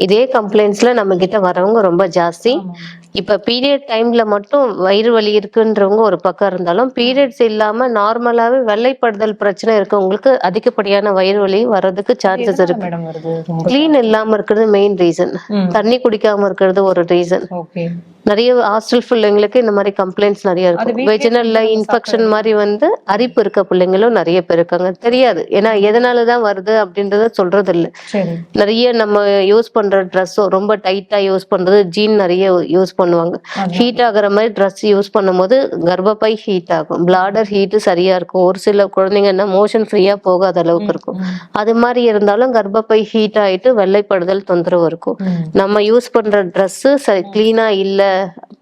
இதே கம்ப்ளைண்ட்ஸ்ல நம்ம கிட்ட வரவங்க ரொம்ப ஜாஸ்தி. ஆமா. இப்ப பீரியட் டைம்ல மட்டும் வயிறு வலி இருக்குன்றவங்க ஒரு பக்கம் இருந்தாலும், பீரியட்ஸ் இல்லாம நார்மலாவே வெள்ளைப்படுதல் பிரச்சனை இருக்கவங்களுக்கு அதிகப்படியான வயிறு வலி வர்றதுக்கு அது சான்சஸ் எதனால இருக்கு. மேடம் வருது? ரொம்ப கிளீன் ஜாஸ்தியா? இல்லாம இருக்கிறது மெயின் ரீசன். ம். தண்ணி குடிக்காம இருக்கிறது ஒரு ரீசன். ஓகே. நெறைய ஹாஸ்டல் பிள்ளைங்களுக்கு இந்த மாரி கம்ப்ளைண்ட்ஸ் நெறைய அது இருக்கும். வீட்லயே வெஜினல்ல செஞ்சு நம்ம சாப்பிட இன்ஃபெக்ஷன் மாரி வேண்டியது. வந்து அரிப்பு இருக்க பிள்ளைங்களும் நெறைய பேர் இருக்காங்க. தெரியாது. ஏன்னா எதனால தான் வருது அப்படின்றத சொல்றதில்ல. சரி. நெறைய நம்ம யூஸ் பண்ற ட்ரெஸ்ஸும் ரொம்ப டைட்டா யூஸ் பண்றது, ஜீன் நெறைய யூஸ் பண்ணுவாங்க. அதனால. ஹீட் ஆகுற மாரி ட்ரெஸ் யூஸ் பண்ணும்போது கர்ப்பப்பை ஹீட் ஆகும். பிளாடர் ஹீட் சரியா இருக்கும். ஒரு சில குழந்தைங்கன்னா மோஷன் ஃப்ரீயா போகாத அளவுக்கு ம், இருக்கும். ம், அது மாரி இருந்தாலும் கர்ப்பப்பை ஹீட் ஆயிட்டு வெள்ளைப்படுதல் தொந்தரவு இருக்கும். ம், நம்ம யூஸ் பண்ற ட்ரெஸ்ஸு கிளீனா இல்ல,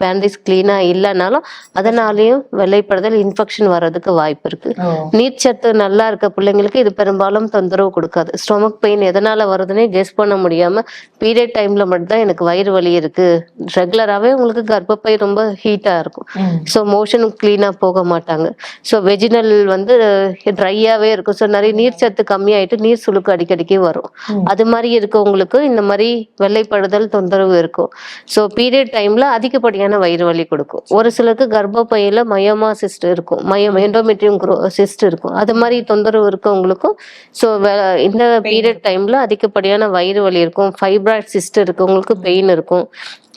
பேண்டிஸ் கிளீனா இல்லனாலும் அதனாலயும் வெள்ளைப்படுதல் இன்ஃபெக்ஷன் வர்றதுக்கு வாய்ப்பு இருக்கு. ஓ. நீர்ச்சத்து நல்லா இருக்க பிள்ளைங்களுக்கு இது பெரும்பாலும் தொந்தரவு கொடுக்காது. ஸ்டொமக் பெயின் எதனால வருதுன்னே கெஸ் பண்ண முடியாம பீரியட் டைம்ல மட்டும் தான் எனக்கு வயிறு வலி இருக்கு. ரெகுலராவே உங்களுக்கு கர்ப்பப்பை ரொம்ப ஹீட்டா இருக்கும். ம். ஸோ மோஷன் கிளீனா போக மாட்டாங்க. ஸோ வெஜினல் வந்து ட்ரையாவே இருக்கும். ஸோ நிறைய நீர் சத்து கம்மியாயிட்டு நீர் சுளுக்கு அடிக்கடிக்கு வரும். ம். அது மாதிரி இருக்கவங்களுக்கு இந்த மாதிரி வெள்ளைப்படுதல் தொந்தரவு இருக்கும். ஸோ பீரியட் டைம்ல அதிகப்படியான வயிறு வலி கொடுக்கும். ஒரு சிலருக்கு கர்ப்பப்பையில மயோமா சிஸ்ட் இருக்கும், எண்டோமெட்ரியம் சிஸ்ட் இருக்கும். அது மாதிரி தொந்தரவு இருக்கவங்களுக்கும் ஸோ இந்த பீரியட் டைம்ல அதிகப்படியான வயிறு வலி இருக்கும். ஃபைப்ராய்ட் சிஸ்ட் இருக்கவங்களுக்கு பெயின் இருக்கும்.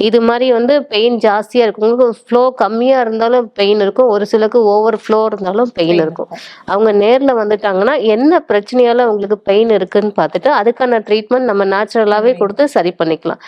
இது மாதிரி வந்து பெயின் ஜாஸ்தியா இருக்கவங்களுக்கு ஃப்ளோ கம்மியா இருந்தாலும் பெயின் இருக்கும். ஒரு சிலருக்கு ஓவர் ஃப்ளோ இருந்தாலும் பெயின் இருக்கும். அவங்க நேர்ல வந்துட்டாங்கன்னா என்ன பிரச்சனையால அவங்களுக்கு பெயின் இருக்குன்னு பார்த்துட்டு அதுக்கான ட்ரீட்மெண்ட் நம்ம நேச்சுரலாவே கொடுத்து சரி பண்ணிக்கலாம்.